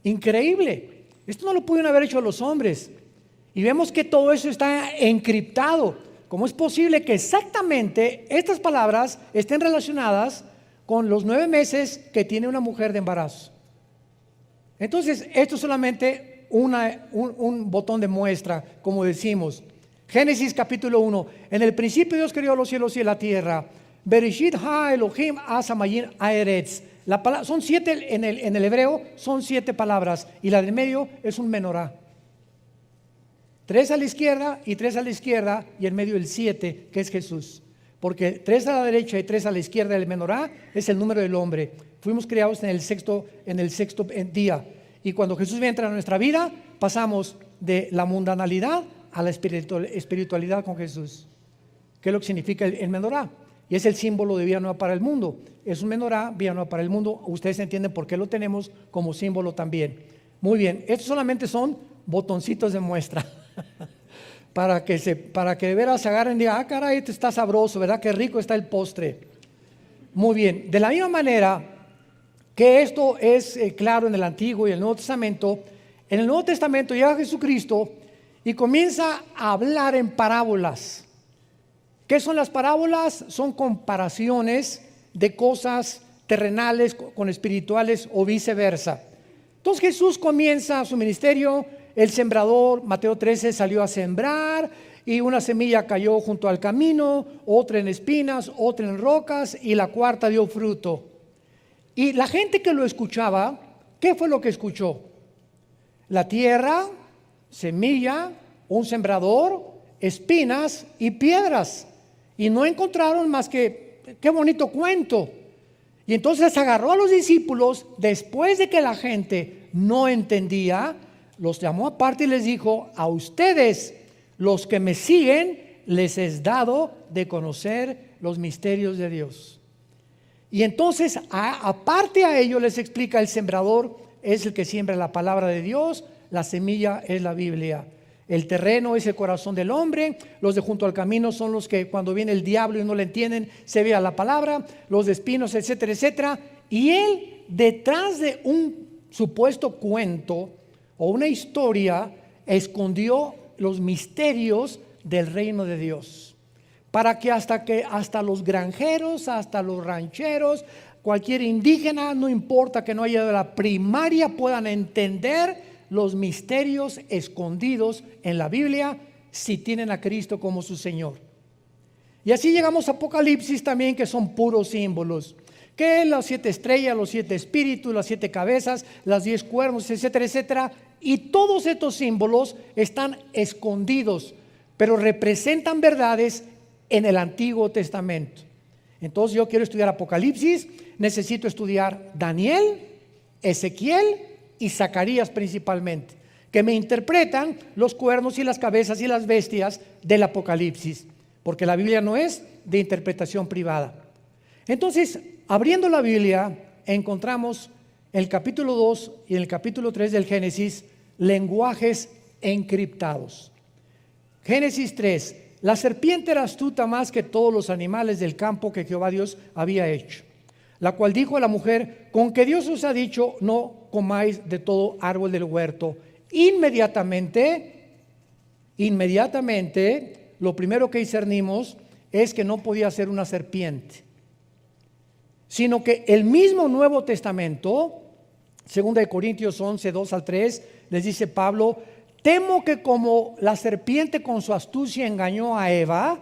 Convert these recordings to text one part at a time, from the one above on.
Increíble. Esto no lo pudieron haber hecho los hombres. Y vemos que todo eso está encriptado. ¿Cómo es posible que exactamente estas palabras estén relacionadas con los 9 meses que tiene una mujer de embarazo? Entonces, esto es solamente un botón de muestra, como decimos. Génesis capítulo 1. En el principio Dios creó los cielos y la tierra. Bereshit ha Elohim asamayin aeretz. Son 7 en el hebreo, son 7 palabras. Y la del medio es un menorá. 3 a la izquierda y 3 a la izquierda, y en medio el 7, que es Jesús. Porque 3 a la derecha y 3 a la izquierda del menorá es el número del hombre. Fuimos creados en el sexto día. Y cuando Jesús entra en nuestra vida, pasamos de la mundanalidad a la espiritualidad con Jesús. ¿Qué es lo que significa el menorá? Y es el símbolo de vida nueva para el mundo. Es un menorá, vida nueva para el mundo. Ustedes entienden por qué lo tenemos como símbolo también. Muy bien, estos solamente son botoncitos de muestra. para que de veras se agarren y digan, caray, este está sabroso, ¿verdad? Qué rico está el postre. Muy bien, de la misma manera que esto es claro en el Antiguo y el Nuevo Testamento, en el Nuevo Testamento llega Jesucristo y comienza a hablar en parábolas. ¿Qué son las parábolas? Son comparaciones de cosas terrenales con espirituales o viceversa. Entonces Jesús comienza su ministerio. El sembrador, Mateo 13, salió a sembrar y una semilla cayó junto al camino, otra en espinas, otra en rocas y la cuarta dio fruto. Y la gente que lo escuchaba, ¿qué fue lo que escuchó? La tierra, semilla, un sembrador, espinas y piedras. Y no encontraron más que, qué bonito cuento. Y entonces agarró a los discípulos, después de que la gente no entendía, los llamó aparte y les dijo, a ustedes, los que me siguen, les es dado de conocer los misterios de Dios. Y entonces, aparte a ello, les explica, el sembrador es el que siembra la palabra de Dios, la semilla es la Biblia. El terreno es el corazón del hombre, los de junto al camino son los que cuando viene el diablo y no le entienden, se vea la palabra, los de espinos, etcétera, etcétera. Y él, detrás de un supuesto cuento o una historia, escondió los misterios del reino de Dios, para que hasta los granjeros, hasta los rancheros, cualquier indígena, no importa que no haya de la primaria, puedan entender los misterios escondidos en la Biblia si tienen a Cristo como su Señor. Y así llegamos a Apocalipsis también, que son puros símbolos, que las 7 estrellas, los 7 espíritus, las 7 cabezas, las 10 cuernos, etcétera, etcétera. Y todos estos símbolos están escondidos, pero representan verdades en el Antiguo Testamento. Entonces yo quiero estudiar Apocalipsis, necesito estudiar Daniel, Ezequiel y Zacarías principalmente, que me interpretan los cuernos y las cabezas y las bestias del Apocalipsis, porque la Biblia no es de interpretación privada. Entonces, abriendo la Biblia, encontramos en el capítulo 2 y en el capítulo 3 del Génesis lenguajes encriptados. Génesis 3: la serpiente era astuta más que todos los animales del campo que Jehová Dios había hecho, la cual dijo a la mujer, con que Dios os ha dicho, no comáis de todo árbol del huerto. Inmediatamente, lo primero que discernimos es que no podía ser una serpiente, sino que el mismo Nuevo Testamento, 2 Corintios 11, 2 al 3, les dice Pablo, temo que como la serpiente con su astucia engañó a Eva,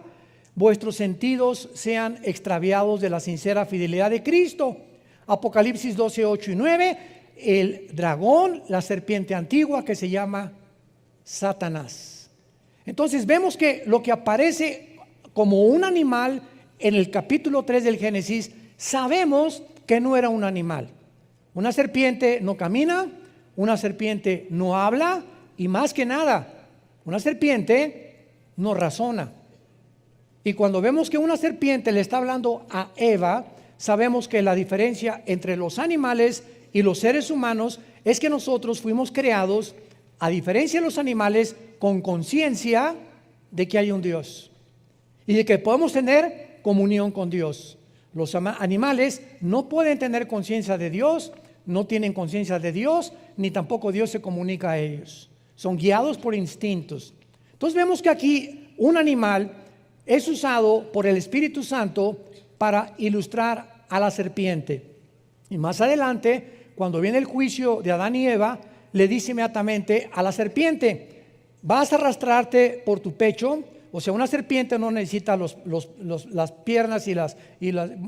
vuestros sentidos sean extraviados de la sincera fidelidad de Cristo. Apocalipsis 12, 8 y 9, el dragón, la serpiente antigua que se llama Satanás. Entonces vemos que lo que aparece como un animal en el capítulo 3 del Génesis, sabemos que no era un animal. Una serpiente no camina, una serpiente no habla y más que nada, una serpiente no razona. Y cuando vemos que una serpiente le está hablando a Eva, sabemos que la diferencia entre los animales y los seres humanos es que nosotros fuimos creados, a diferencia de los animales, con conciencia de que hay un Dios y de que podemos tener comunión con Dios. Los animales no pueden tener conciencia de Dios, no tienen conciencia de Dios, ni tampoco Dios se comunica a ellos. Son guiados por instintos. Entonces vemos que aquí un animal es usado por el Espíritu Santo para ilustrar a la serpiente. Y más adelante, cuando viene el juicio de Adán y Eva, le dice inmediatamente a la serpiente: vas a arrastrarte por tu pecho. O sea, una serpiente no necesita las piernas y los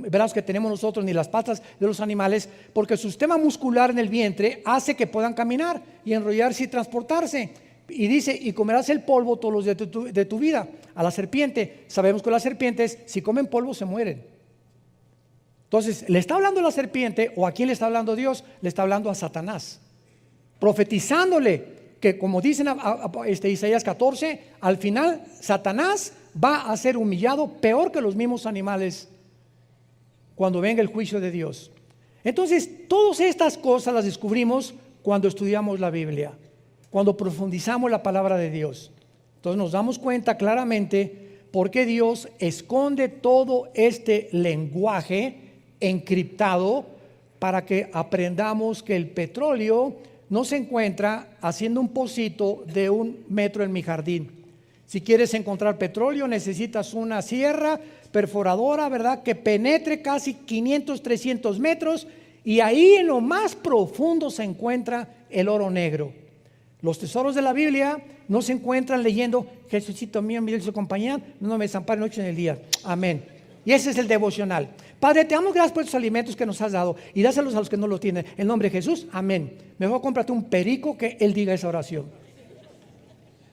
brazos que tenemos nosotros, ni las patas de los animales, porque su sistema muscular en el vientre hace que puedan caminar y enrollarse y transportarse. Y dice: y comerás el polvo todos los días de tu vida. A la serpiente, sabemos que las serpientes, si comen polvo, se mueren. Entonces, ¿le está hablando a la serpiente o a quién le está hablando Dios? Le está hablando a Satanás, profetizándole que, como dicen Isaías 14, al final Satanás va a ser humillado peor que los mismos animales cuando venga el juicio de Dios. Entonces, todas estas cosas las descubrimos cuando estudiamos la Biblia, cuando profundizamos la palabra de Dios. Entonces nos damos cuenta claramente por qué Dios esconde todo este lenguaje encriptado, para que aprendamos que el petróleo no se encuentra haciendo un pocito de 1 metro en mi jardín. Si quieres encontrar petróleo, necesitas una sierra perforadora, ¿verdad?, que penetre casi 500, 300 metros, y ahí en lo más profundo se encuentra el oro negro. Los tesoros de la Biblia no se encuentran leyendo: Jesucito mío, mi dulce compañía, no me desampare noche en el día. Amén. Y ese es el devocional. Padre, te damos gracias por estos alimentos que nos has dado, y dáselos a los que no los tienen. En nombre de Jesús, amén. Mejor cómprate un perico que él diga esa oración.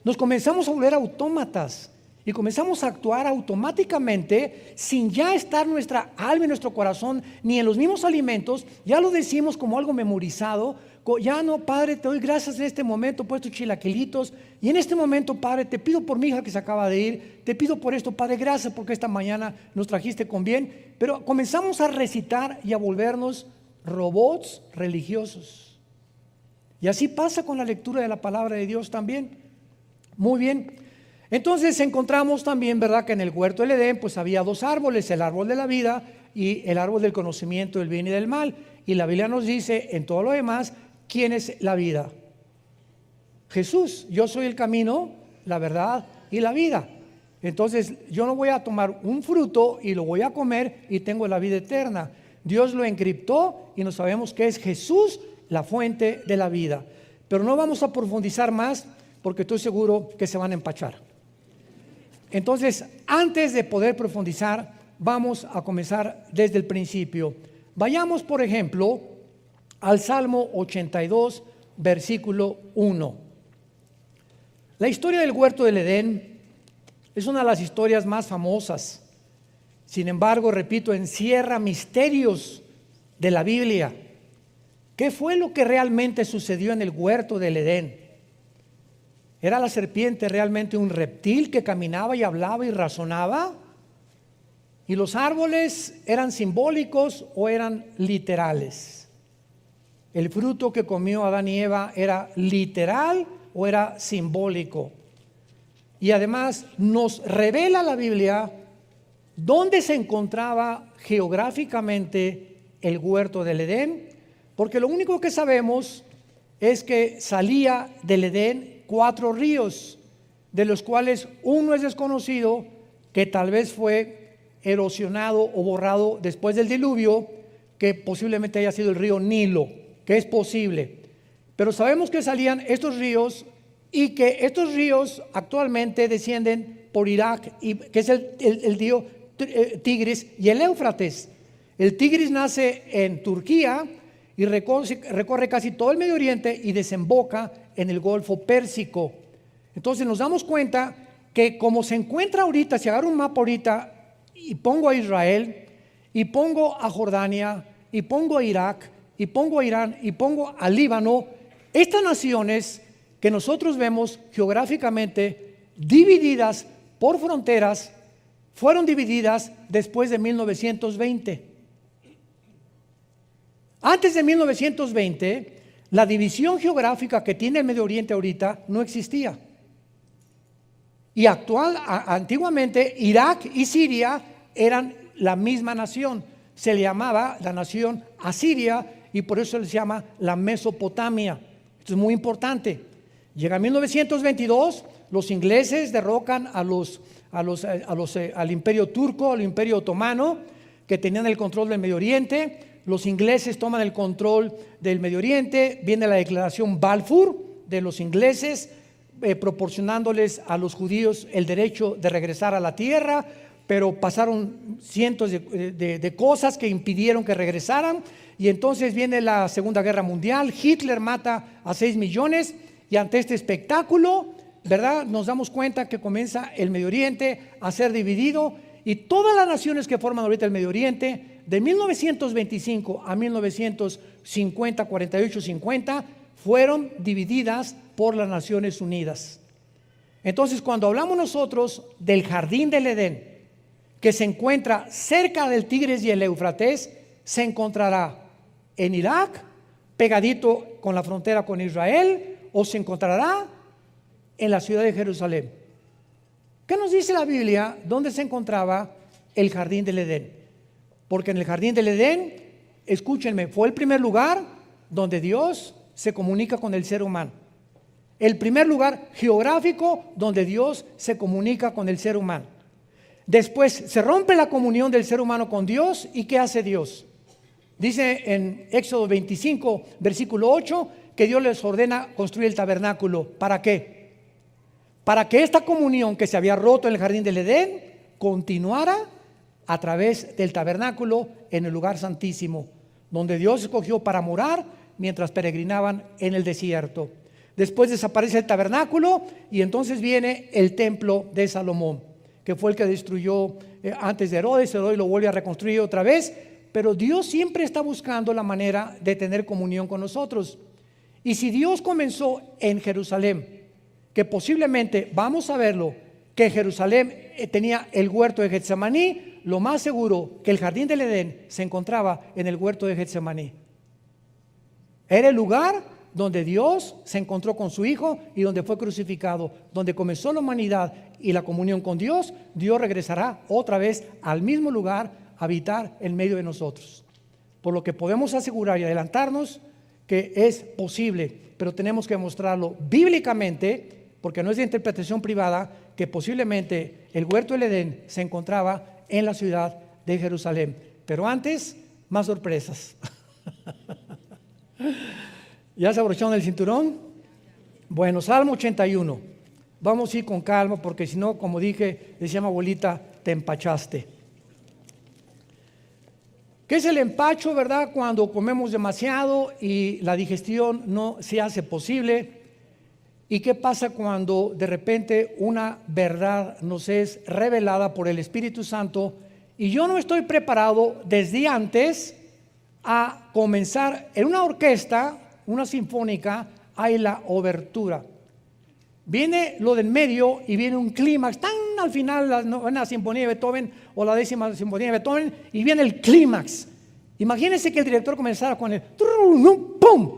Nos comenzamos a volver autómatas y comenzamos a actuar automáticamente sin ya estar nuestra alma y nuestro corazón ni en los mismos alimentos. Ya lo decimos como algo memorizado. Ya no: Padre, te doy gracias en este momento por estos chilaquilitos, y en este momento, Padre, te pido por mi hija que se acaba de ir, te pido por esto, Padre, gracias porque esta mañana nos trajiste con bien. Pero comenzamos a recitar y a volvernos robots religiosos. Y así pasa con la lectura de la palabra de Dios también. Muy bien. Entonces encontramos también, ¿verdad?, que en el huerto del Edén pues había 2 árboles: el árbol de la vida y el árbol del conocimiento del bien y del mal. Y la Biblia nos dice en todo lo demás: ¿quién es la vida? Jesús. Yo soy el camino, la verdad y la vida. Entonces yo no voy a tomar un fruto y lo voy a comer y tengo la vida eterna. Dios lo encriptó y no sabemos que es Jesús la fuente de la vida. Pero no vamos a profundizar más, porque estoy seguro que se van a empachar. Entonces, antes de poder profundizar, vamos a comenzar desde el principio. Vayamos, por ejemplo, al Salmo 82, versículo 1. La historia del huerto del Edén es una de las historias más famosas. Sin embargo, repito, encierra misterios de la Biblia. ¿Qué fue lo que realmente sucedió en el huerto del Edén? ¿Era la serpiente realmente un reptil que caminaba y hablaba y razonaba? ¿Y los árboles eran simbólicos o eran literales? ¿El fruto que comió Adán y Eva era literal o era simbólico? Y además nos revela la Biblia dónde se encontraba geográficamente el huerto del Edén, porque lo único que sabemos es que salía del Edén 4 ríos, de los cuales uno es desconocido, que tal vez fue erosionado o borrado después del diluvio, que posiblemente haya sido el río Nilo, que es posible. Pero sabemos que salían estos ríos, y que estos ríos actualmente descienden por Irak, que es el río Tigris y el Éufrates. El Tigris nace en Turquía y recorre casi todo el Medio Oriente y desemboca en el Golfo Pérsico. Entonces nos damos cuenta que, como se encuentra ahorita, si agarro un mapa ahorita y pongo a Israel, y pongo a Jordania, y pongo a Irak, y pongo a Irán, y pongo a Líbano, estas naciones que nosotros vemos geográficamente divididas por fronteras, fueron divididas después de 1920. Antes de 1920, la división geográfica que tiene el Medio Oriente ahorita no existía. Y antiguamente Irak y Siria eran la misma nación. Se le llamaba la nación asiria, y por eso se llama la Mesopotamia. Esto es muy importante. Llega 1922, los ingleses derrocan al imperio turco, al imperio otomano, que tenían el control del Medio Oriente. Los ingleses toman el control del Medio Oriente, viene la declaración Balfour de los ingleses, proporcionándoles a los judíos el derecho de regresar a la tierra, pero pasaron cientos de cosas que impidieron que regresaran, y entonces viene la Segunda Guerra Mundial. Hitler mata a 6 millones, y ante este espectáculo, ¿verdad?, nos damos cuenta que comienza el Medio Oriente a ser dividido, y todas las naciones que forman ahorita el Medio Oriente, de 1925 a 1950, 48, 50, fueron divididas por las Naciones Unidas. Entonces, cuando hablamos nosotros del Jardín del Edén, que se encuentra cerca del Tigris y el Éufrates, se encontrará en Irak, pegadito con la frontera con Israel, o se encontrará en la ciudad de Jerusalén. ¿Qué nos dice la Biblia dónde se encontraba el Jardín del Edén? Porque en el Jardín del Edén, escúchenme, fue el primer lugar donde Dios se comunica con el ser humano. El primer lugar geográfico donde Dios se comunica con el ser humano. Después se rompe la comunión del ser humano con Dios, ¿y qué hace Dios? Dice en Éxodo 25, versículo 8, que Dios les ordena construir el tabernáculo. ¿Para qué? Para que esta comunión que se había roto en el Jardín del Edén continuara a través del tabernáculo en el lugar santísimo, donde Dios escogió para morar mientras peregrinaban en el desierto. Después desaparece el tabernáculo y entonces viene el templo de Salomón, que fue el que destruyó antes de Herodes. Herodes lo vuelve a reconstruir otra vez, pero Dios siempre está buscando la manera de tener comunión con nosotros. Y si Dios comenzó en Jerusalén, que posiblemente, vamos a verlo, que Jerusalén tenía el huerto de Getsemaní, lo más seguro que el Jardín del Edén se encontraba en el huerto de Getsemaní. Era el lugar donde Dios se encontró con su Hijo y donde fue crucificado, donde comenzó la humanidad y la comunión con Dios. Dios regresará otra vez al mismo lugar a habitar en medio de nosotros. Por lo que podemos asegurar y adelantarnos que es posible, pero tenemos que mostrarlo bíblicamente, porque no es de interpretación privada, que posiblemente el huerto del Edén se encontraba en la ciudad de Jerusalén. Pero antes, más sorpresas. ¿Ya se abrocharon el cinturón? Bueno, Salmo 81. Vamos a ir con calma, porque si no, como dije, decía mi abuelita, te empachaste. ¿Qué es el empacho, verdad? Cuando comemos demasiado y la digestión no se hace posible. ¿Y qué pasa cuando de repente una verdad nos es revelada por el Espíritu Santo y yo no estoy preparado desde antes a comenzar? En una orquesta, una sinfónica, hay la obertura. Viene lo del medio y viene un clímax, tan al final, la novena sinfonía de Beethoven o la 10ª sinfonía de Beethoven, y viene el clímax. Imagínense que el director comenzara con el ¡pum!,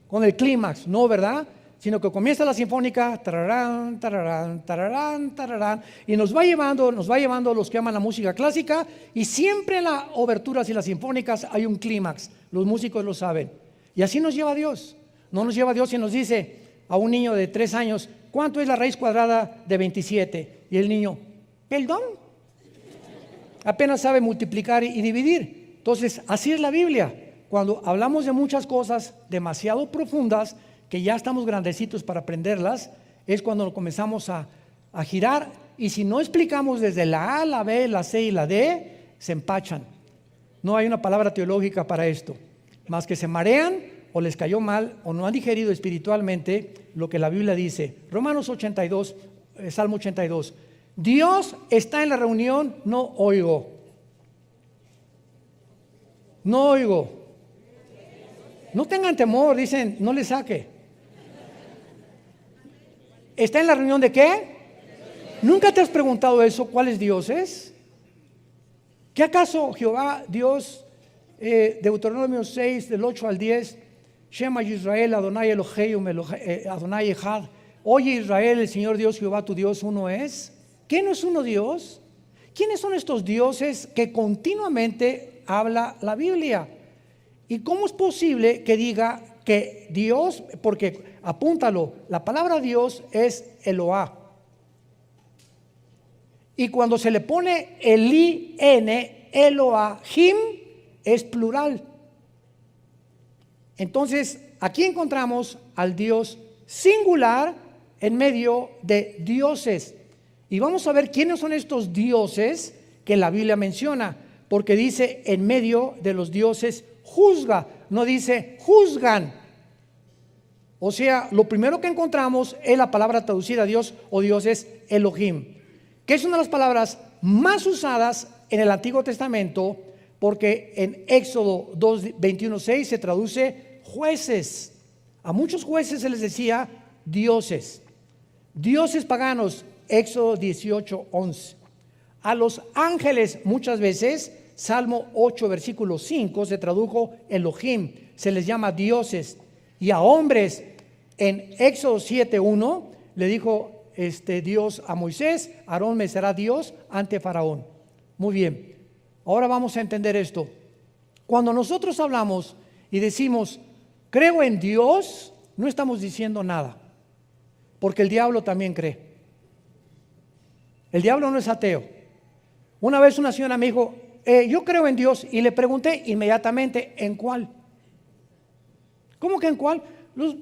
con el clímax, no, ¿verdad? Sino que comienza la sinfónica, tararán, tararán, tararán, tararán, y nos va llevando los que aman la música clásica, y siempre en las oberturas y las sinfónicas hay un clímax. Los músicos lo saben. Y así nos lleva Dios. No nos lleva Dios y nos dice a un niño de 3 años, ¿cuánto es la raíz cuadrada de 27? Y el niño, ¿perdón? Apenas sabe multiplicar y dividir. Entonces, así es la Biblia. Cuando hablamos de muchas cosas demasiado profundas, que ya estamos grandecitos para aprenderlas, es cuando comenzamos a girar, y si no explicamos desde la A, la B, la C y la D, se empachan. No hay una palabra teológica para esto, más que se marean o les cayó mal o no han digerido espiritualmente lo que la Biblia dice. Romanos 82, Salmo 82. Dios está en la reunión, no oigo. No oigo. No tengan temor, dicen, no le saque. ¿Está en la reunión de qué? ¿Nunca te has preguntado eso? ¿Cuáles dioses? ¿Qué acaso Jehová, Dios, Deuteronomio 6, del 8 al 10, Shema Yisrael, Adonai Eloheinu, Adonai Echad, oye Israel, el Señor Dios, Jehová tu Dios, uno es? ¿Qué no es uno Dios? ¿Quiénes son estos dioses que continuamente habla la Biblia? ¿Y cómo es posible que diga que Dios, porque apúntalo, la palabra Dios es Eloah? Y cuando se le pone el I-N, Elohim, es plural. Entonces, aquí encontramos al Dios singular en medio de dioses. Y vamos a ver quiénes son estos dioses que la Biblia menciona, porque dice en medio de los dioses juzga, no dice juzgan. O sea, lo primero que encontramos es la palabra traducida a Dios o dioses Elohim, que es una de las palabras más usadas en el Antiguo Testamento, porque en Éxodo 2:21-6 se traduce jueces. A muchos jueces se les decía dioses. Dioses paganos, Éxodo 18:11. A los ángeles muchas veces, Salmo 8 versículo 5 se tradujo Elohim, se les llama dioses. Y a hombres en Éxodo 7:1 le dijo Dios a Moisés: Aarón me será Dios ante Faraón. Muy bien, ahora vamos a entender esto. Cuando nosotros hablamos y decimos creo en Dios, no estamos diciendo nada, porque el diablo también cree. El diablo no es ateo. Una vez una señora me dijo, yo creo en Dios, y le pregunté inmediatamente, ¿en cuál? ¿Cómo que en cuál? Los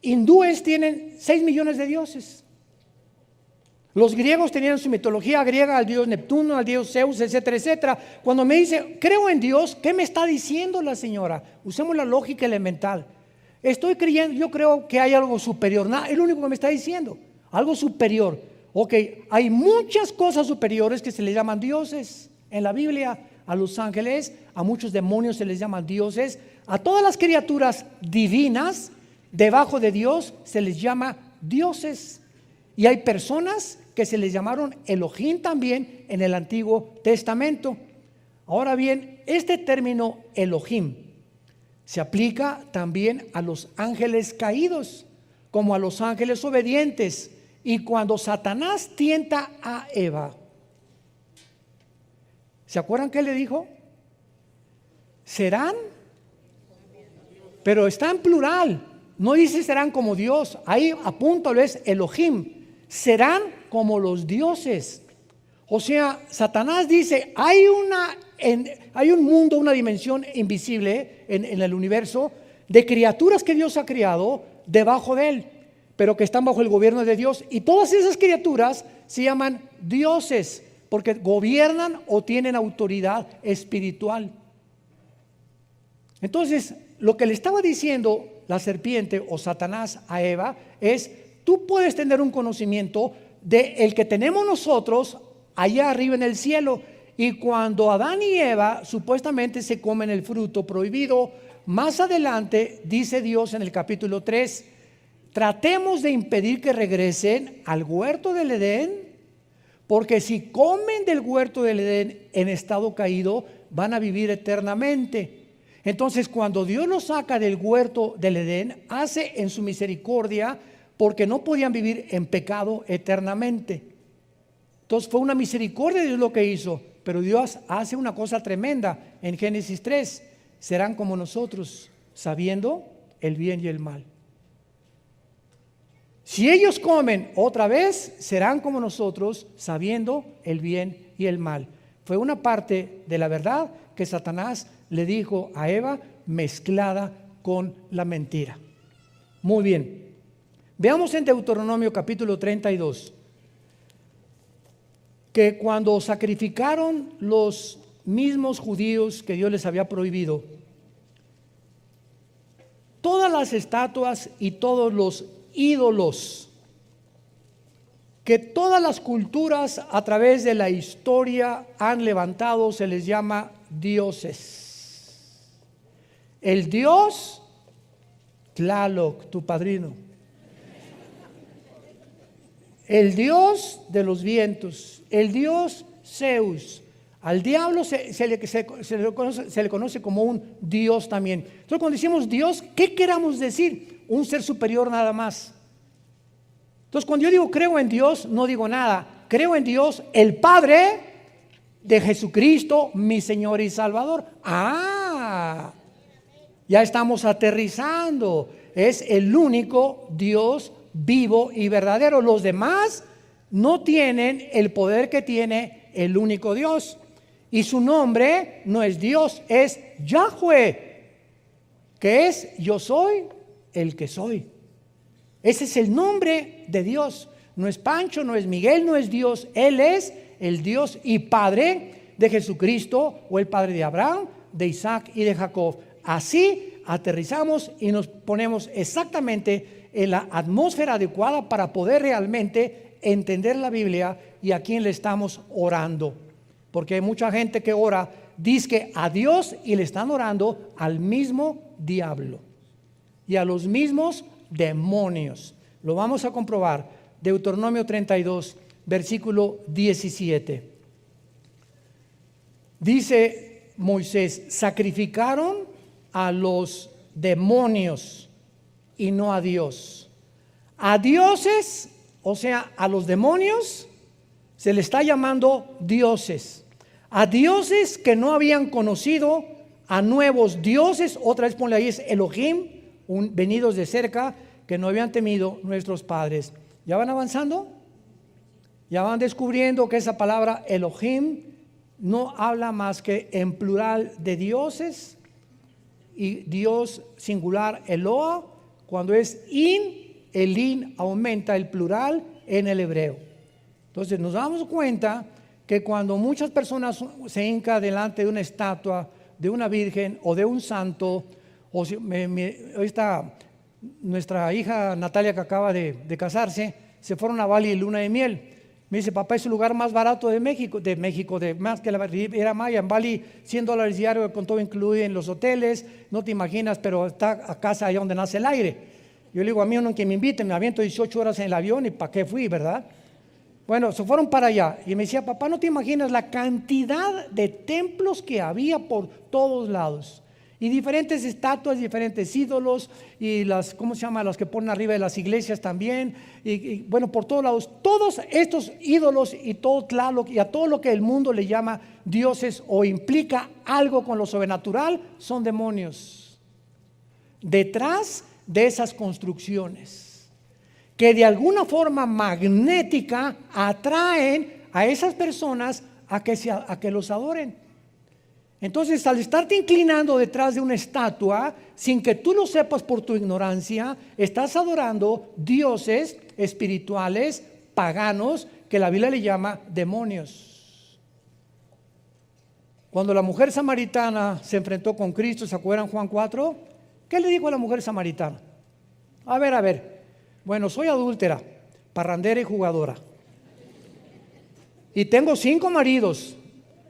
hindúes tienen 6 millones de dioses. Los griegos tenían su mitología griega, al dios Neptuno, al dios Zeus, etcétera, etcétera. Cuando me dice, creo en Dios, ¿qué me está diciendo la señora? Usemos la lógica elemental. Estoy creyendo, yo creo que hay algo superior. Nada, es lo único que me está diciendo. Algo superior. Ok, hay muchas cosas superiores que se les llaman dioses. En la Biblia, a los ángeles, a muchos demonios se les llaman dioses. A todas las criaturas divinas, debajo de Dios, se les llama dioses. Y hay personas que se les llamaron Elohim también en el Antiguo Testamento. Ahora bien, este término Elohim se aplica también a los ángeles caídos, como a los ángeles obedientes. Y cuando Satanás tienta a Eva, ¿se acuerdan qué le dijo? Serán, pero está en plural, no dice serán como Dios. Ahí apúntalo, es Elohim. Serán como los dioses. O sea, Satanás dice, hay un mundo, una dimensión invisible en el universo de criaturas que Dios ha creado debajo de él, pero que están bajo el gobierno de Dios. Y todas esas criaturas se llaman dioses porque gobiernan o tienen autoridad espiritual. Entonces, lo que le estaba diciendo la serpiente o Satanás a Eva es: tú puedes tener un conocimiento de el que tenemos nosotros allá arriba en el cielo. Y cuando Adán y Eva supuestamente se comen el fruto prohibido, más adelante dice Dios en el capítulo 3, tratemos de impedir que regresen al huerto del Edén, porque si comen del huerto del Edén en estado caído, van a vivir eternamente. Entonces, cuando Dios los saca del huerto del Edén, hace en su misericordia, porque no podían vivir en pecado eternamente. Entonces fue una misericordia de Dios lo que hizo, pero Dios hace una cosa tremenda en Génesis 3, serán como nosotros, sabiendo el bien y el mal. Si ellos comen otra vez, serán como nosotros, sabiendo el bien y el mal. Fue una parte de la verdad que Satanás le dijo a Eva, mezclada con la mentira. Muy bien. Veamos en Deuteronomio capítulo 32, que cuando sacrificaron los mismos judíos que Dios les había prohibido, todas las estatuas y todos los ídolos que todas las culturas a través de la historia han levantado, se les llama dioses. El dios Tlaloc, tu padrino. El dios de los vientos, el dios Zeus. Al diablo se le conoce como un dios también. Entonces, cuando decimos Dios, ¿qué queramos decir? Un ser superior nada más. Entonces, cuando yo digo creo en Dios, no digo nada. Creo en Dios, el Padre de Jesucristo, mi Señor y Salvador. Ya estamos aterrizando. Es el único Dios vivo y verdadero. Los demás no tienen el poder que tiene el único Dios. Y su nombre no es Dios, es Yahweh, que es yo soy el que soy. Ese es el nombre de Dios. No es Pancho, no es Miguel, no es Dios. Él es el Dios y Padre de Jesucristo, o el Padre de Abraham, de Isaac y de Jacob. Así aterrizamos y nos ponemos exactamente en la atmósfera adecuada para poder realmente entender la Biblia y a quién le estamos orando. Porque hay mucha gente que ora, dice a Dios, y le están orando al mismo diablo y a los mismos demonios. Lo vamos a comprobar. Deuteronomio 32, versículo 17. Dice Moisés: sacrificaron a los demonios y no a Dios. A dioses, o sea, a los demonios, se le está llamando dioses. A dioses que no habían conocido, a nuevos dioses, otra vez ponle ahí, es Elohim, venidos de cerca, que no habían temido nuestros padres. ¿Ya van avanzando? Ya van descubriendo que esa palabra Elohim no habla más que en plural de dioses, y Dios singular Eloah. Cuando es el in aumenta el plural en el hebreo. Entonces nos damos cuenta que cuando muchas personas se hincan delante de una estatua, de una virgen o de un santo, o si, hoy está nuestra hija Natalia, que acaba de casarse, se fueron a Bali en luna de miel. Me dice: papá, es el lugar más barato de México, de más que la Riviera Maya. En Bali, $100 diario con todo incluido en los hoteles, no te imaginas, pero está a casa allá donde nace el aire. Yo le digo: a mí no que me inviten, me aviento 18 horas en el avión, y ¿para qué fui, verdad? Bueno, se fueron para allá y me decía: papá, no te imaginas la cantidad de templos que había por todos lados, y diferentes estatuas, diferentes ídolos, y las, ¿cómo se llama?, las que ponen arriba de las iglesias también, y bueno, por todos lados, todos estos ídolos y todo Tlaloc y a todo lo que el mundo le llama dioses o implica algo con lo sobrenatural, son demonios detrás de esas construcciones, que de alguna forma magnética atraen a esas personas a que los adoren. Entonces, al estarte inclinando detrás de una estatua, sin que tú lo sepas por tu ignorancia, estás adorando dioses espirituales, paganos, que la Biblia le llama demonios. Cuando la mujer samaritana se enfrentó con Cristo, ¿se acuerdan Juan 4? ¿Qué le dijo a la mujer samaritana? A ver, bueno, soy adúltera, parrandera y jugadora, y tengo 5 maridos.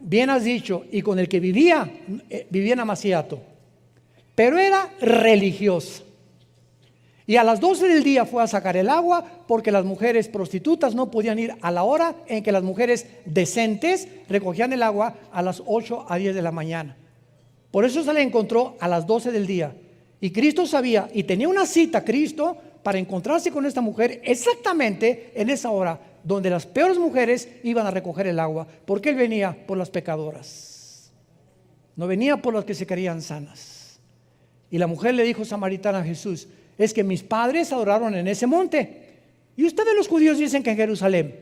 Bien has dicho, y con el que vivía en Amaciato, pero era religiosa. Y a las 12 del día fue a sacar el agua, porque las mujeres prostitutas no podían ir a la hora en que las mujeres decentes recogían el agua, a las 8 a 10 de la mañana. Por eso se le encontró a las 12 del día. Y Cristo sabía, y tenía una cita Cristo para encontrarse con esta mujer exactamente en esa hora, donde las peores mujeres iban a recoger el agua, porque Él venía por las pecadoras, no venía por las que se creían sanas. Y la mujer le dijo samaritana a Jesús: es que mis padres adoraron en ese monte, y ustedes los judíos dicen que en Jerusalén.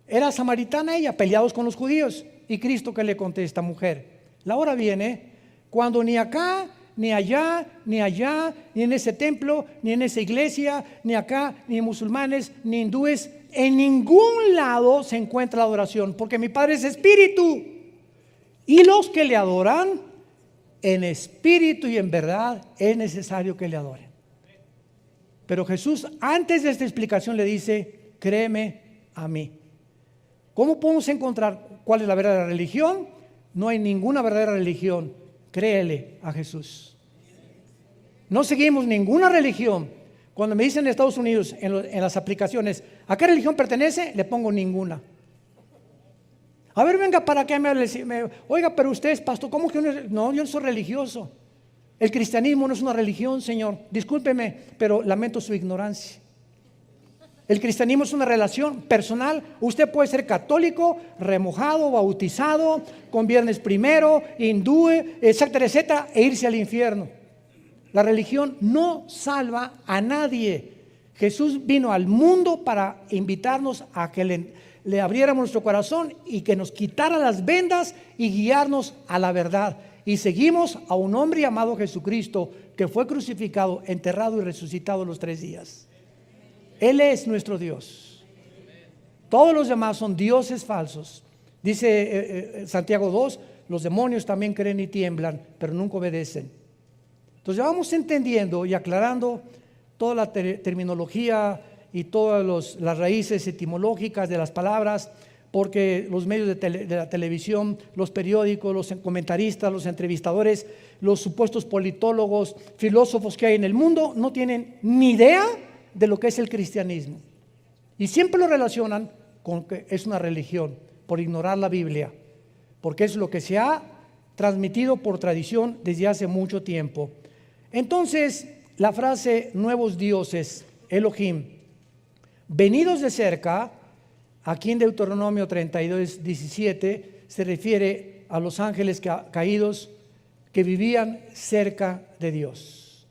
Era samaritana ella, peleados con los judíos. Y Cristo, ¿qué le contesta? Mujer, la hora viene cuando ni acá, ni allá, ni allá, ni en ese templo, ni en esa iglesia, ni acá, ni musulmanes, ni hindúes, en ningún lado se encuentra la adoración, porque mi Padre es espíritu, y los que le adoran en espíritu y en verdad es necesario que le adoren. Pero Jesús, antes de esta explicación, le dice: créeme a mí. ¿Cómo podemos encontrar cuál es la verdadera religión? No hay ninguna verdadera religión. Créele a Jesús. No seguimos ninguna religión. Cuando me dicen en Estados Unidos, en las aplicaciones, ¿a qué religión pertenece?, le pongo ninguna. A ver, venga, ¿para qué me hable? Oiga, pero usted es pastor, ¿cómo que no es? No, yo no soy religioso. El cristianismo no es una religión, señor. Discúlpeme, pero lamento su ignorancia. El cristianismo es una relación personal. Usted puede ser católico, remojado, bautizado, con viernes primero, hindú, etcétera, etcétera, e irse al infierno. La religión no salva a nadie. Jesús vino al mundo para invitarnos a que le abriéramos nuestro corazón y que nos quitara las vendas y guiarnos a la verdad. Y seguimos a un hombre llamado Jesucristo, que fue crucificado, enterrado y resucitado los 3 días. Él es nuestro Dios. Todos los demás son dioses falsos. Dice Santiago 2, los demonios también creen y tiemblan, pero nunca obedecen. Entonces ya vamos entendiendo y aclarando toda la terminología y todas las raíces etimológicas de las palabras, porque los medios de la televisión, los periódicos, los comentaristas, los entrevistadores, los supuestos politólogos, filósofos que hay en el mundo no tienen ni idea de lo que es el cristianismo. Y siempre lo relacionan con que es una religión, por ignorar la Biblia, porque es lo que se ha transmitido por tradición desde hace mucho tiempo. Entonces, la frase nuevos dioses, Elohim, venidos de cerca, aquí en Deuteronomio 32, 17, se refiere a los ángeles caídos que vivían cerca de Dios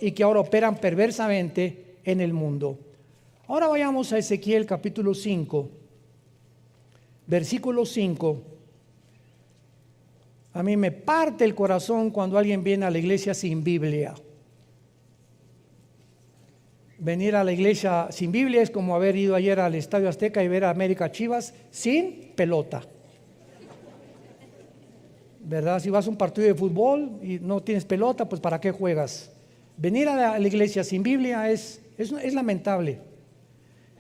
y que ahora operan perversamente en el mundo. Ahora vayamos a Ezequiel capítulo 5, versículo 5. A mí me parte el corazón cuando alguien viene a la iglesia sin Biblia. Venir a la iglesia sin Biblia es como haber ido ayer al Estadio Azteca y ver a América Chivas sin pelota. ¿Verdad? Si vas a un partido de fútbol y no tienes pelota, pues ¿para qué juegas? Venir a la iglesia sin Biblia es lamentable.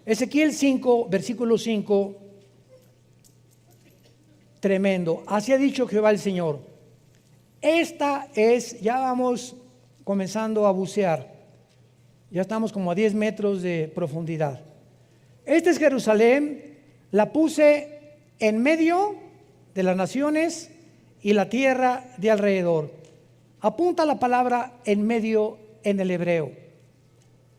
Ezequiel 5, versículo 5, tremendo. Así ha dicho Jehová el Señor. Ya vamos comenzando a bucear. Ya estamos como a 10 metros de profundidad. Esta es Jerusalén, la puse en medio de las naciones y la tierra de alrededor. Apunta la palabra en medio en el hebreo.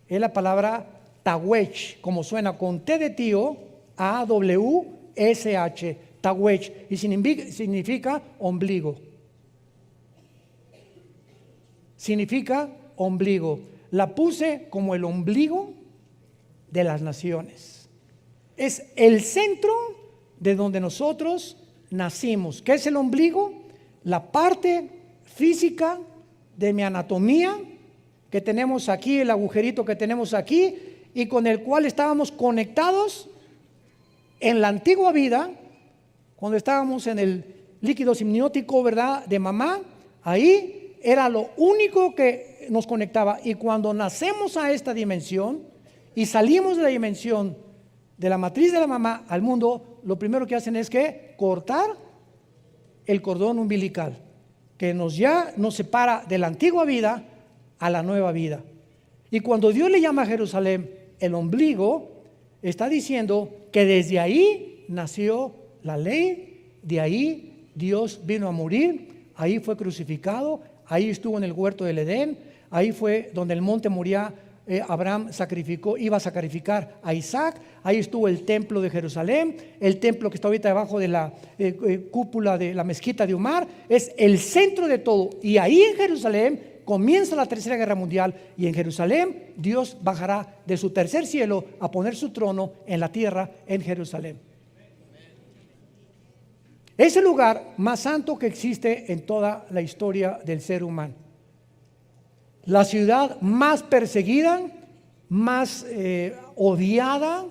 Es la palabra tawech, como suena con T de tío, A-W-S-H, tawech, y significa ombligo. Significa ombligo. La puse como el ombligo de las naciones. Es el centro de donde nosotros nacimos. ¿Qué es el ombligo? La parte física de mi anatomía que tenemos aquí, el agujerito que tenemos aquí, y con el cual estábamos conectados en la antigua vida, cuando estábamos en el líquido simniótico, ¿verdad?, de mamá. Ahí era lo único que nos conectaba, y cuando nacemos a esta dimensión y salimos de la dimensión de la matriz de la mamá al mundo, lo primero que hacen es que cortar el cordón umbilical que ya nos separa de la antigua vida a la nueva vida. Y cuando Dios le llama a Jerusalén el ombligo, está diciendo que desde ahí nació la ley, de ahí Dios vino a morir, ahí fue crucificado, ahí estuvo en el huerto del Edén, ahí fue donde el monte Moría. Abraham iba a sacrificar a Isaac. Ahí estuvo el templo de Jerusalén, el templo que está ahorita debajo de la cúpula de la mezquita de Omar. Es el centro de todo, y ahí en Jerusalén comienza la tercera guerra mundial, y en Jerusalén Dios bajará de su tercer cielo a poner su trono en la tierra en Jerusalén. Es el lugar más santo que existe en toda la historia del ser humano. La ciudad más perseguida, más odiada,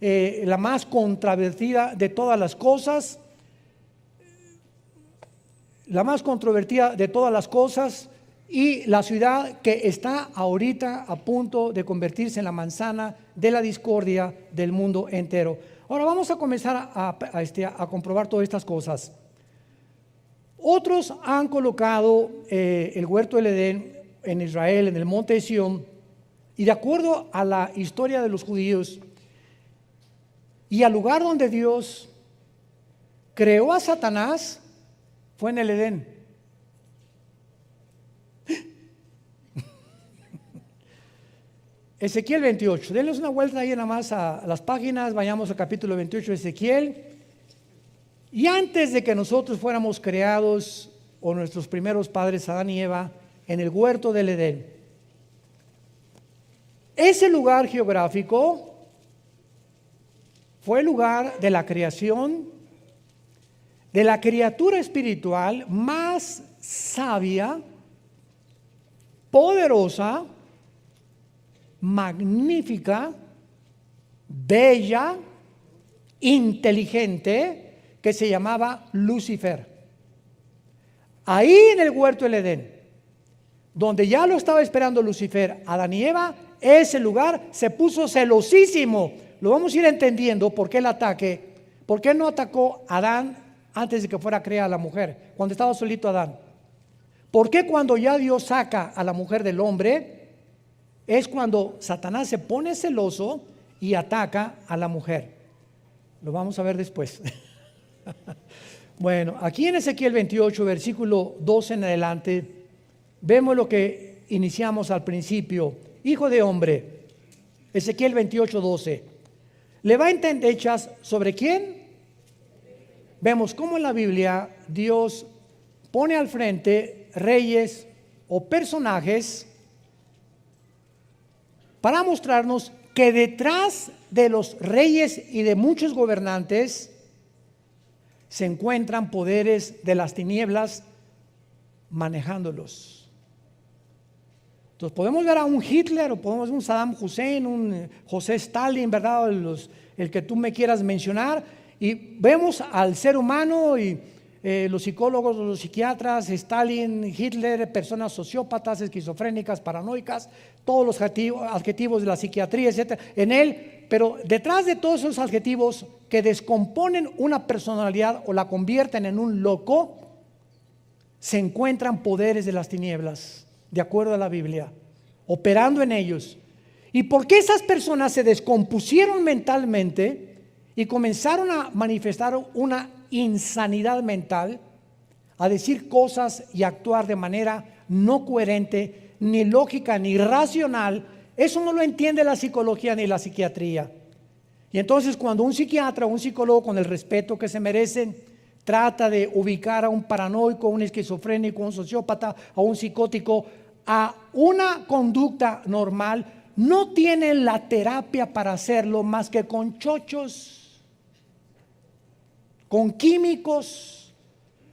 la más controvertida de todas las cosas, y la ciudad que está ahorita a punto de convertirse en la manzana de la discordia del mundo entero. Ahora vamos a comenzar a comprobar todas estas cosas. Otros han colocado el huerto del Edén en Israel, en el monte de Sión, y de acuerdo a la historia de los judíos y al lugar donde Dios creó a Satanás, fue en el Edén. Ezequiel 28, denles una vuelta ahí nada más a las páginas, vayamos al capítulo 28 de Ezequiel. Y antes de que nosotros fuéramos creados, o nuestros primeros padres, Adán y Eva, en el huerto del Edén. Ese lugar geográfico fue el lugar de la creación de la criatura espiritual más sabia, poderosa, magnífica, bella, inteligente, que se llamaba Lucifer. Ahí en el huerto del Edén, donde ya lo estaba esperando Lucifer, Adán y Eva, ese lugar se puso celosísimo. Lo vamos a ir entendiendo por qué el ataque, por qué no atacó a Adán antes de que fuera creada la mujer, cuando estaba solito Adán. ¿Por qué cuando ya Dios saca a la mujer del hombre, es cuando Satanás se pone celoso y ataca a la mujer? Lo vamos a ver después. Bueno, aquí en Ezequiel 28, versículo 12 en adelante, vemos lo que iniciamos al principio. Hijo de hombre, Ezequiel 28, 12. ¿Levanta hechas sobre quién? Vemos cómo en la Biblia Dios pone al frente reyes o personajes para mostrarnos que detrás de los reyes y de muchos gobernantes se encuentran poderes de las tinieblas manejándolos. Entonces podemos ver a un Hitler, o podemos ver un Saddam Hussein, un José Stalin, ¿verdad? El que tú me quieras mencionar, y vemos al ser humano y los psicólogos, los psiquiatras, Stalin, Hitler, personas sociópatas, esquizofrénicas, paranoicas, todos los adjetivos de la psiquiatría, etcétera, en él. Pero detrás de todos esos adjetivos que descomponen una personalidad o la convierten en un loco, se encuentran poderes de las tinieblas, de acuerdo a la Biblia, operando en ellos. ¿Y por qué esas personas se descompusieron mentalmente y comenzaron a manifestar una insanidad mental, a decir cosas y actuar de manera no coherente, ni lógica, ni racional? Eso no lo entiende la psicología ni la psiquiatría. Y entonces cuando un psiquiatra o un psicólogo, con el respeto que se merecen, trata de ubicar a un paranoico, a un esquizofrénico, a un sociópata, a un psicótico a una conducta normal, no tienen la terapia para hacerlo más que con chochos, con químicos,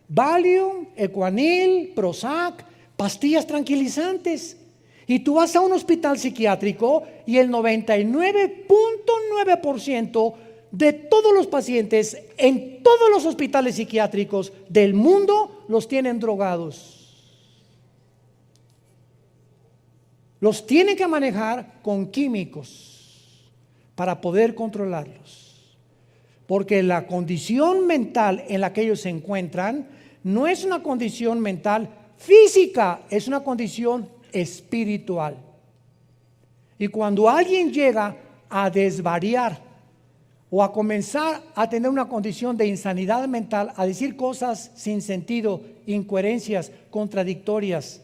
Valium, Equanil, Prozac, pastillas tranquilizantes. Y tú vas a un hospital psiquiátrico y el 99.9% de todos los pacientes en todos los hospitales psiquiátricos del mundo los tienen drogados. Los tienen que manejar con químicos para poder controlarlos. Porque la condición mental en la que ellos se encuentran no es una condición mental física, es una condición espiritual. Y cuando alguien llega a desvariar o a comenzar a tener una condición de insanidad mental, a decir cosas sin sentido, incoherencias, contradictorias,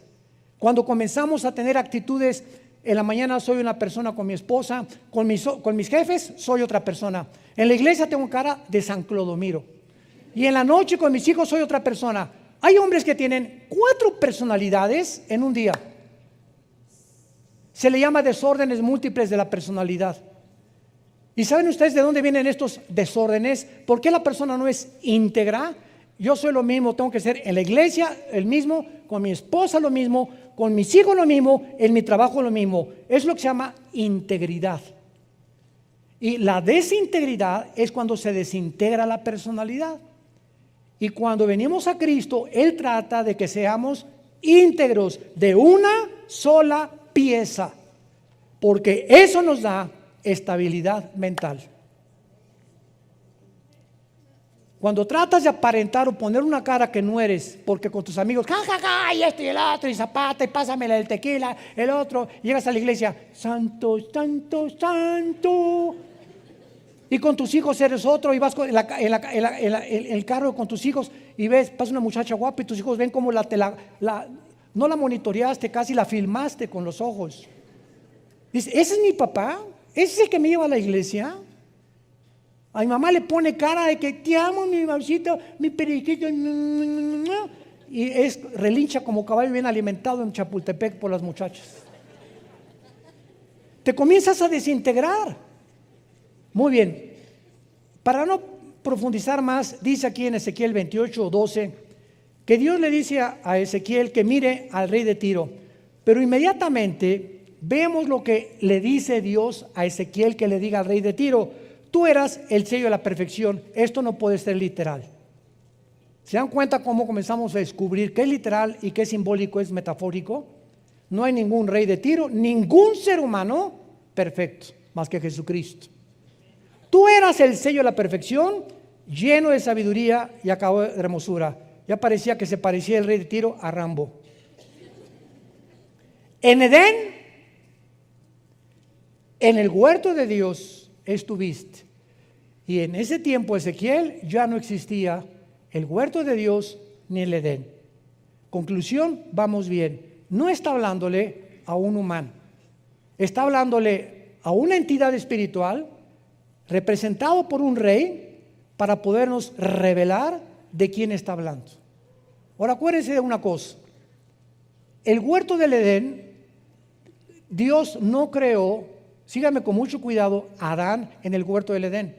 cuando comenzamos a tener actitudes, en la mañana soy una persona con mi esposa, con mis jefes soy otra persona, en la iglesia tengo cara de San Clodomiro, y en la noche con mis hijos soy otra persona. Hay hombres que tienen 4 personalidades en un día. Se le llama desórdenes múltiples de la personalidad. ¿Y saben ustedes de dónde vienen estos desórdenes? ¿Por qué la persona no es íntegra? Yo soy lo mismo, tengo que ser en la iglesia el mismo, con mi esposa lo mismo, con mis hijos lo mismo, en mi trabajo lo mismo. Es lo que se llama integridad. Y la desintegridad es cuando se desintegra la personalidad. Y cuando venimos a Cristo, Él trata de que seamos íntegros de una sola pieza, porque eso nos da estabilidad mental. Cuando tratas de aparentar o poner una cara que no eres, porque con tus amigos, ja, ja, ja, y esto y el otro, y zapata, y pásamela el tequila, el otro, llegas a la iglesia, santo, santo, santo, y con tus hijos eres otro, y vas en el carro con tus hijos, y ves, pasa una muchacha guapa, y tus hijos ven como no la monitoreaste, casi la filmaste con los ojos. Dice, ¿ese es mi papá? ¿Ese es el que me lleva a la iglesia? A mi mamá le pone cara de que te amo, mi mamacito, mi periquito. y relincha como caballo bien alimentado en Chapultepec por las muchachas. Te comienzas a desintegrar. Muy bien. Para no profundizar más, dice aquí en Ezequiel 28:12 que Dios le dice a Ezequiel que mire al rey de Tiro. Pero inmediatamente vemos lo que le dice Dios a Ezequiel que le diga al rey de Tiro: tú eras el sello de la perfección. Esto no puede ser literal. ¿Se dan cuenta cómo comenzamos a descubrir qué es literal y qué es simbólico, es metafórico? No hay ningún rey de Tiro, ningún ser humano perfecto, más que Jesucristo. Tú eras el sello de la perfección, lleno de sabiduría y acabado de hermosura. Ya parecía que se parecía el rey de Tiro a Rambo. En Edén, en el huerto de Dios estuviste. Y en ese tiempo, Ezequiel, ya no existía el huerto de Dios ni el Edén. Conclusión, vamos bien. No está hablándole a un humano. Está hablándole a una entidad espiritual representado por un rey para podernos revelar de quién está hablando. Ahora acuérdense de una cosa. El huerto del Edén, Dios no creó, síganme con mucho cuidado, a Adán en el huerto del Edén.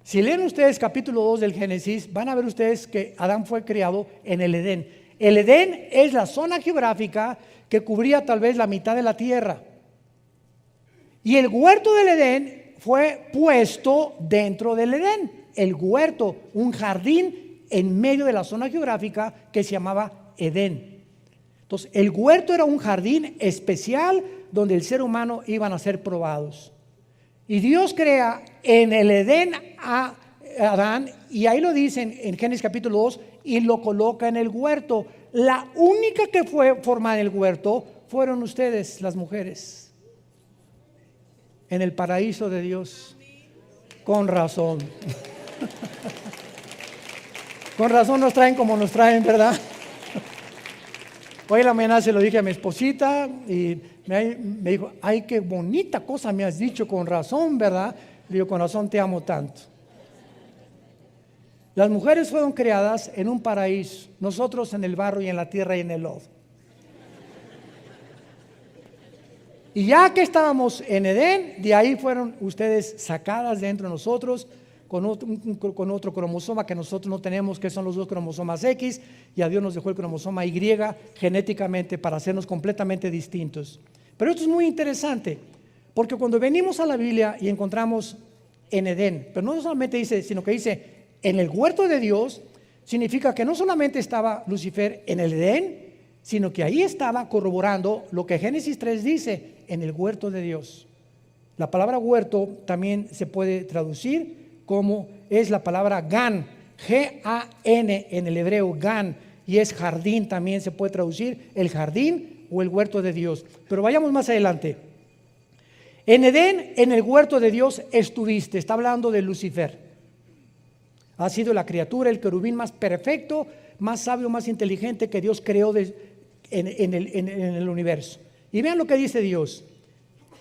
Si leen ustedes capítulo 2 del Génesis, van a ver ustedes que Adán fue creado en el Edén. El Edén es la zona geográfica que cubría tal vez la mitad de la tierra. Y el huerto del Edén fue puesto dentro del Edén. El huerto, un jardín en medio de la zona geográfica que se llamaba Edén. Entonces, el huerto era un jardín especial donde el ser humano iban a ser probados. Y Dios crea en el Edén a Adán, y ahí lo dicen en Génesis capítulo 2, y lo coloca en el huerto. La única que fue formada en el huerto fueron ustedes, las mujeres, en el paraíso de Dios. Con razón. Con razón nos traen como nos traen, ¿verdad? Hoy en la mañana se lo dije a mi esposita y me dijo: ay, qué bonita cosa me has dicho, con razón, ¿verdad? Le digo: con razón te amo tanto. Las mujeres fueron creadas en un paraíso, nosotros en el barro y en la tierra y en el lodo. Y ya que estábamos en Edén, de ahí fueron ustedes sacadas dentro de nosotros con otro cromosoma que nosotros no tenemos, que son los dos cromosomas X, y a Dios nos dejó el cromosoma Y genéticamente para hacernos completamente distintos. Pero esto es muy interesante, porque cuando venimos a la Biblia y encontramos en Edén, pero no solamente dice, sino que dice en el huerto de Dios, significa que no solamente estaba Lucifer en el Edén, sino que ahí estaba corroborando lo que Génesis 3 dice, en el huerto de Dios. La palabra huerto también se puede traducir como es la palabra Gan, G-A-N en el hebreo, Gan, y es jardín, también se puede traducir el jardín o el huerto de Dios. Pero vayamos más adelante. En Edén, en el huerto de Dios estuviste, está hablando de Lucifer. Ha sido la criatura, el querubín más perfecto, más sabio, más inteligente que Dios creó en el universo. Y vean lo que dice Dios,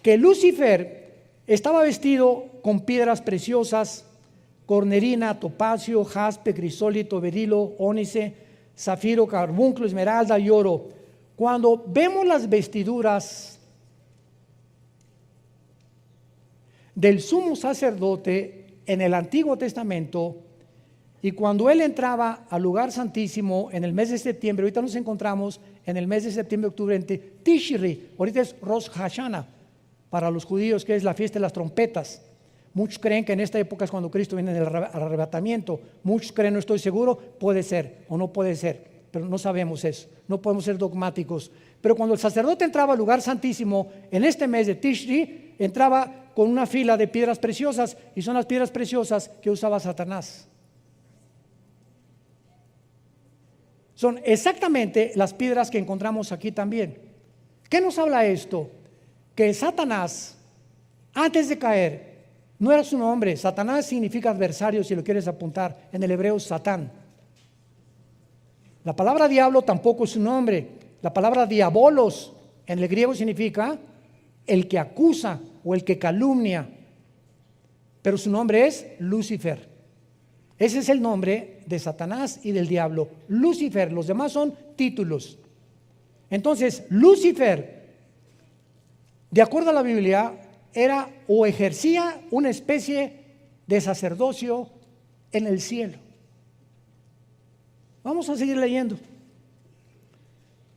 que Lucifer estaba vestido con piedras preciosas, cornerina, topacio, jaspe, crisólito, berilo, ónice, zafiro, carbunclo, esmeralda y oro. Cuando vemos las vestiduras del sumo sacerdote en el Antiguo Testamento, y cuando él entraba al lugar santísimo en el mes de septiembre, ahorita nos encontramos en el mes de septiembre, octubre, en Tishri, ahorita es Rosh Hashanah para los judíos, que es la fiesta de las trompetas. Muchos creen que en esta época es cuando Cristo viene al arrebatamiento. Muchos creen, no estoy seguro, puede ser o no puede ser, pero no sabemos eso, no podemos ser dogmáticos. Pero cuando el sacerdote entraba al lugar santísimo en este mes de Tishri, entraba con una fila de piedras preciosas, y son las piedras preciosas que usaba Satanás. Son exactamente las piedras que encontramos aquí también. ¿Qué nos habla esto? Que Satanás, antes de caer, no era su nombre. Satanás significa adversario, si lo quieres apuntar, en el hebreo Satán. La palabra diablo tampoco es su nombre. La palabra diabolos en el griego significa el que acusa o el que calumnia. Pero su nombre es Lucifer. Ese es el nombre de Satanás y del diablo, Lucifer. Los demás son títulos. Entonces, Lucifer, de acuerdo a la Biblia, era o ejercía una especie de sacerdocio en el cielo. Vamos a seguir leyendo.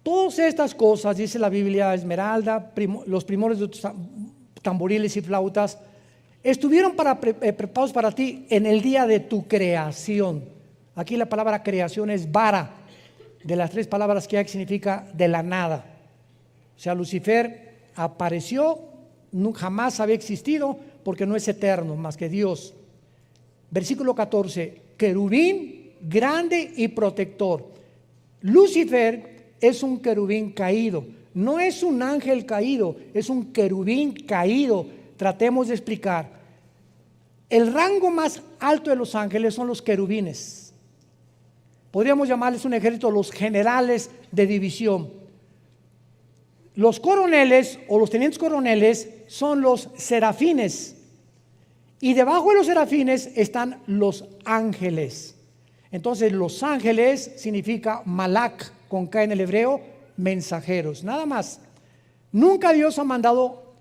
Todas estas cosas, dice la Biblia, esmeralda, los primores de tus tamboriles y flautas, estuvieron preparados para ti en el día de tu creación. Aquí la palabra creación es vara, de las tres palabras que hay, que significa de la nada. O sea, Lucifer apareció, jamás había existido, porque no es eterno más que Dios. Versículo 14, querubín grande y protector. Lucifer es un querubín caído, no es un ángel caído, es un querubín caído. Tratemos de explicar. El rango más alto de los ángeles son los querubines. Podríamos llamarles un ejército, los generales de división. Los coroneles o los tenientes coroneles son los serafines. Y debajo de los serafines están los ángeles. Entonces los ángeles significa malak, con K en el hebreo, mensajeros, nada más. Nunca Dios ha mandado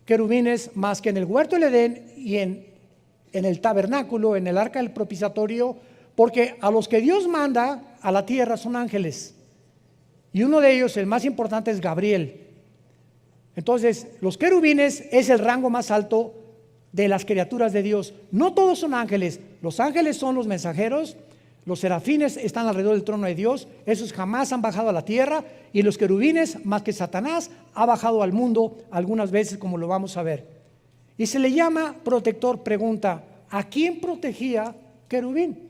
querubines más que en el huerto del Edén y en el tabernáculo, en el arca del propiciatorio, porque a los que Dios manda a la tierra son ángeles. Y uno de ellos, el más importante, es Gabriel. Entonces, los querubines es el rango más alto de las criaturas de Dios. No todos son ángeles. Los ángeles son los mensajeros. Los serafines están alrededor del trono de Dios. Esos jamás han bajado a la tierra. Y los querubines, más que Satanás, ha bajado al mundo algunas veces, como lo vamos a ver. Y se le llama protector. Pregunta, ¿a quién protegía querubín?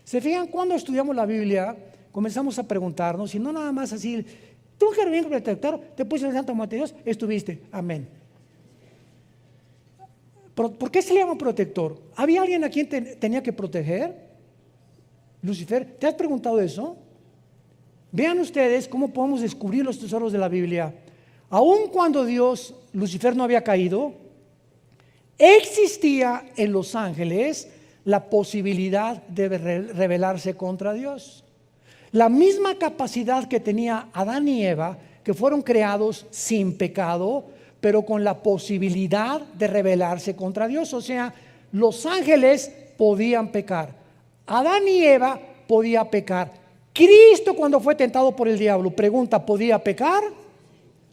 ¿Se fijan? Cuando estudiamos la Biblia, comenzamos a preguntarnos, y no nada más así, tú querubín protector, te puse en el santo monte de Dios, estuviste, amén. ¿Por qué se le llama protector? ¿Había alguien a quien tenía que proteger? Lucifer, ¿te has preguntado eso? Vean ustedes cómo podemos descubrir los tesoros de la Biblia. Aun cuando Lucifer no había caído, existía en los ángeles la posibilidad de rebelarse contra Dios. La misma capacidad que tenía Adán y Eva, que fueron creados sin pecado, pero con la posibilidad de rebelarse contra Dios. O sea, los ángeles podían pecar. Adán y Eva podían pecar. Cristo, cuando fue tentado por el diablo, pregunta, ¿podía pecar?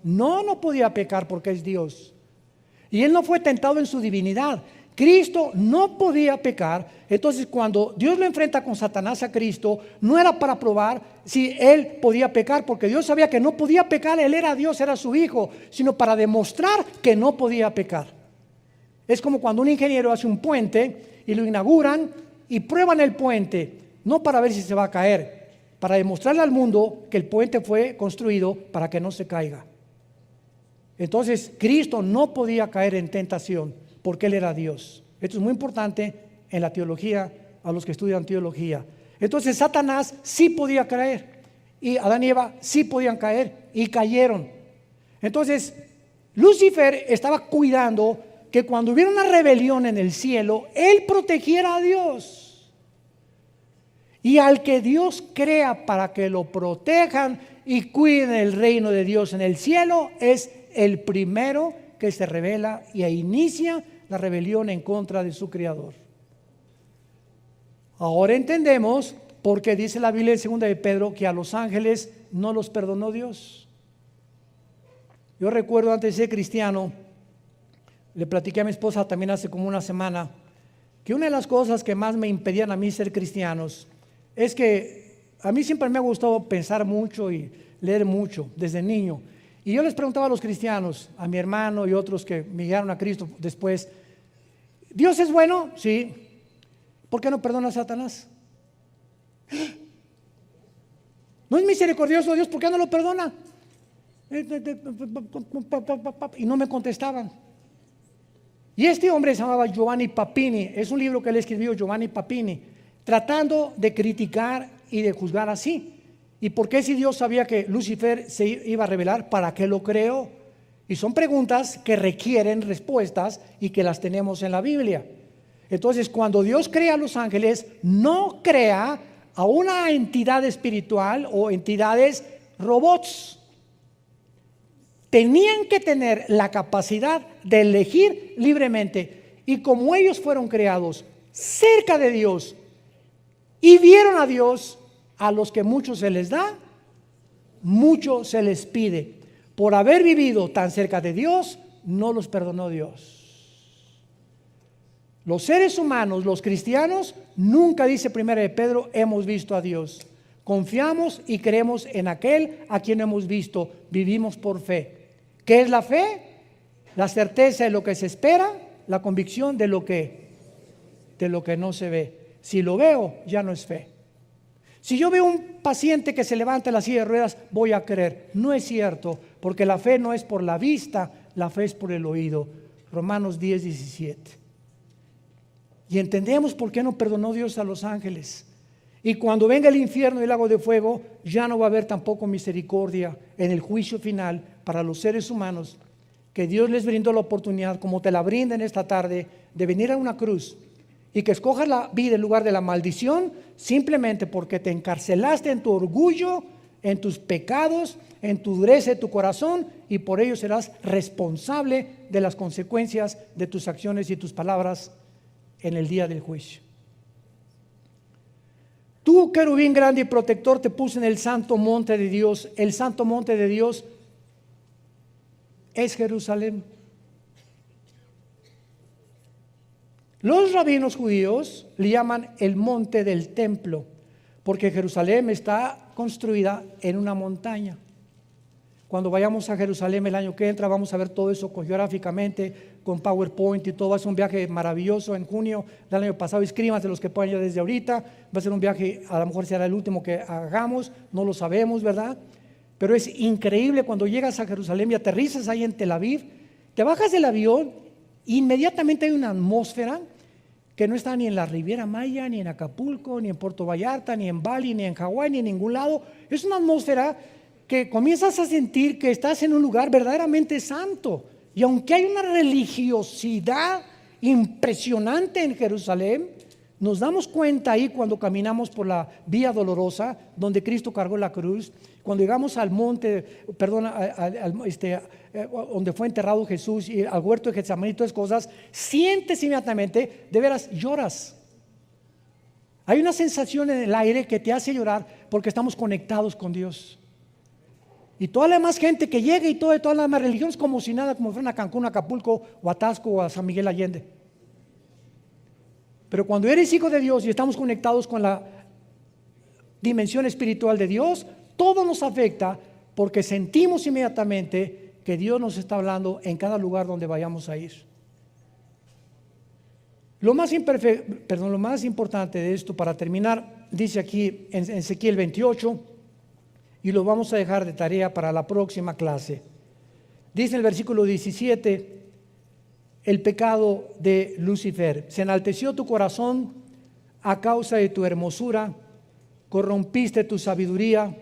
No podía pecar porque es Dios. Y él no fue tentado en su divinidad. Cristo no podía pecar. Entonces, cuando Dios lo enfrenta con Satanás a Cristo, no era para probar si él podía pecar, porque Dios sabía que no podía pecar, él era Dios, era su hijo, sino para demostrar que no podía pecar. Es como cuando un ingeniero hace un puente y lo inauguran y prueban el puente, no para ver si se va a caer, para demostrarle al mundo que el puente fue construido para que no se caiga. Entonces, Cristo no podía caer en tentación porque Él era Dios. Esto es muy importante en la teología, a los que estudian teología. Entonces, Satanás sí podía caer, y Adán y Eva sí podían caer, y cayeron. Entonces, Lucifer estaba cuidando que cuando hubiera una rebelión en el cielo, él protegiera a Dios. Y al que Dios crea para que lo protejan y cuiden el reino de Dios en el cielo, es el primero que se rebela y inicia la rebelión en contra de su creador. Ahora entendemos por qué dice la Biblia en 2 de Pedro que a los ángeles no los perdonó Dios. Yo recuerdo, antes de ser cristiano, le platiqué a mi esposa también hace como una semana, que una de las cosas que más me impedían a mí ser cristianos es que a mí siempre me ha gustado pensar mucho y leer mucho desde niño. Y yo les preguntaba a los cristianos, a mi hermano y otros que me llegaron a Cristo después, ¿Dios es bueno? Sí. ¿Por qué no perdona a Satanás? ¿No es misericordioso Dios? ¿Por qué no lo perdona? Y no me contestaban. Y este hombre se llamaba Giovanni Papini. Es un libro que él escribió, Giovanni Papini, tratando de criticar y de juzgar así. ¿Y por qué, si Dios sabía que Lucifer se iba a rebelar, para qué lo creó? Y son preguntas que requieren respuestas y que las tenemos en la Biblia. Entonces, cuando Dios crea a los ángeles, no crea a una entidad espiritual o entidades robots. Tenían que tener la capacidad de elegir libremente. Y como ellos fueron creados cerca de Dios y vieron a Dios, a los que mucho se les da, mucho se les pide. Por haber vivido tan cerca de Dios, no los perdonó Dios. Los seres humanos, los cristianos, nunca, dice 1 de Pedro, hemos visto a Dios. Confiamos y creemos en aquel a quien hemos visto. Vivimos por fe. ¿Qué es la fe? La certeza de lo que se espera, la convicción de lo que no se ve. Si lo veo, ya no es fe. Si yo veo un paciente que se levanta en la silla de ruedas, voy a creer. No es cierto, porque la fe no es por la vista, la fe es por el oído. Romanos 10:17. Y entendemos por qué no perdonó Dios a los ángeles. Y cuando venga el infierno y el lago de fuego, ya no va a haber tampoco misericordia en el juicio final para los seres humanos, que Dios les brindó la oportunidad, como te la brinda en esta tarde, de venir a una cruz y que escojas la vida en lugar de la maldición, simplemente porque te encarcelaste en tu orgullo, en tus pecados, en tu dureza de tu corazón, y por ello serás responsable de las consecuencias de tus acciones y tus palabras en el día del juicio. Tú, querubín grande y protector, te puse en el santo monte de Dios. El santo monte de Dios es Jerusalén. Los rabinos judíos le llaman el monte del templo, porque Jerusalén está construida en una montaña. Cuando vayamos a Jerusalén el año que entra, vamos a ver todo eso geográficamente, con PowerPoint y todo. Va a ser un viaje maravilloso en junio del año pasado. Inscríbanse los que puedan ya desde ahorita. Va a ser un viaje, a lo mejor será el último que hagamos, no lo sabemos, ¿verdad? Pero es increíble cuando llegas a Jerusalén y aterrizas ahí en Tel Aviv, te bajas del avión, inmediatamente hay una atmósfera que no está ni en la Riviera Maya, ni en Acapulco, ni en Puerto Vallarta, ni en Bali, ni en Hawái, ni en ningún lado. Es una atmósfera que comienzas a sentir que estás en un lugar verdaderamente santo. Y aunque hay una religiosidad impresionante en Jerusalén, nos damos cuenta ahí cuando caminamos por la vía dolorosa donde Cristo cargó la cruz, cuando llegamos al monte, donde fue enterrado Jesús, y al huerto de Getsemaní y todas esas cosas, sientes inmediatamente, de veras lloras. Hay una sensación en el aire que te hace llorar porque estamos conectados con Dios. Y toda la demás gente que llega y todas las demás religiones como si nada, como fueran a Cancún, a Acapulco o a Taxco o a San Miguel Allende. Pero cuando eres hijo de Dios y estamos conectados con la dimensión espiritual de Dios, todo nos afecta porque sentimos inmediatamente que Dios nos está hablando en cada lugar donde vayamos a ir. Lo más importante de esto, para terminar, dice aquí en Ezequiel 28, y lo vamos a dejar de tarea para la próxima clase. Dice en el versículo 17, el pecado de Lucifer: se enalteció tu corazón a causa de tu hermosura, corrompiste tu sabiduría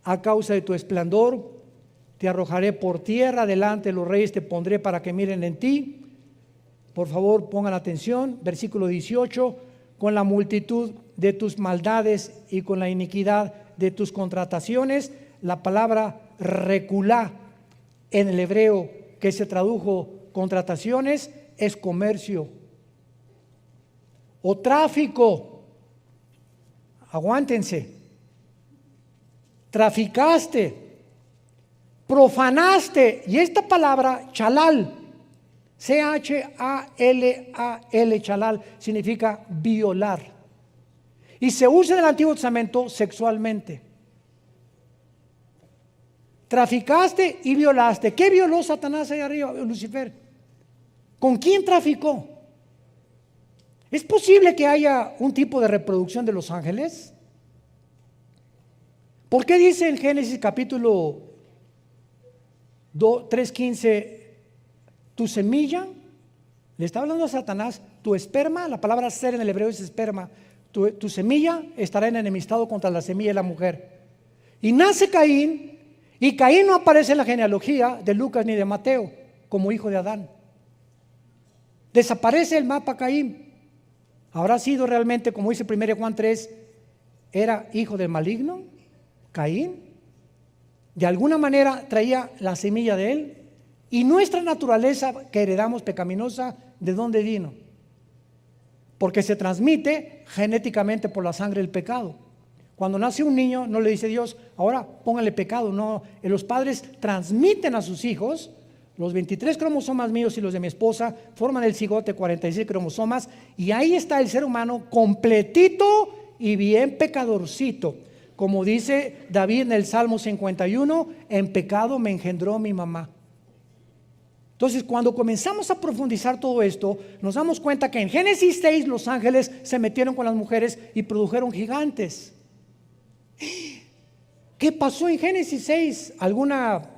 a causa de tu esplendor, te arrojaré por tierra, delante de los reyes te pondré para que miren en ti. Por favor, pongan atención, versículo 18, con la multitud de tus maldades y con la iniquidad de tus contrataciones. La palabra reculá en el hebreo, que se tradujo contrataciones, es comercio o tráfico. Aguántense. Traficaste, profanaste, y esta palabra chalal, C-H-A-L-A-L, chalal, significa violar. Y se usa en el Antiguo Testamento sexualmente. Traficaste y violaste. ¿Qué violó Satanás ahí arriba, Lucifer? ¿Con quién traficó? ¿Es posible que haya un tipo de reproducción de los ángeles? ¿Por qué dice en Génesis capítulo 3:15, tu semilla? Le está hablando a Satanás, tu esperma, la palabra ser en el hebreo es esperma. Tu semilla estará en enemistado contra la semilla de la mujer. Y nace Caín, y Caín no aparece en la genealogía de Lucas ni de Mateo como hijo de Adán. Desaparece el mapa Caín. ¿Habrá sido realmente, como dice 1 Juan 3, era hijo del maligno, Caín? De alguna manera traía la semilla de él. Y nuestra naturaleza que heredamos pecaminosa, ¿de dónde vino? Porque se transmite genéticamente por la sangre del pecado. Cuando nace un niño, no le dice Dios, ahora póngale pecado. No, los padres transmiten a sus hijos. Los 23 cromosomas míos y los de mi esposa forman el cigote, 46 cromosomas, y ahí está el ser humano completito y bien pecadorcito. Como dice David en el Salmo 51, en pecado me engendró mi mamá. Entonces, cuando comenzamos a profundizar todo esto, nos damos cuenta que en Génesis 6 los ángeles se metieron con las mujeres y produjeron gigantes. ¿Qué pasó en Génesis 6? ¿Alguna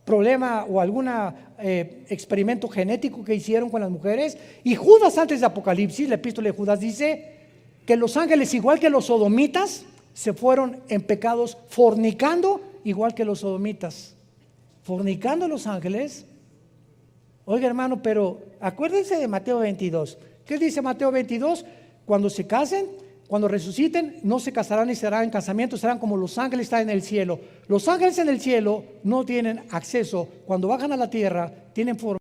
problema o algún experimento genético que hicieron con las mujeres? Y Judas, antes de Apocalipsis, la epístola de Judas dice que los ángeles, igual que los sodomitas, se fueron en pecados fornicando, igual que los sodomitas. Fornicando los ángeles. Oiga, hermano, pero acuérdense de Mateo 22. ¿Qué dice Mateo 22? Cuando se casen, cuando resuciten, no se casarán ni serán en casamiento, serán como los ángeles están en el cielo. Los ángeles en el cielo no tienen acceso. Cuando bajan a la tierra, tienen forma.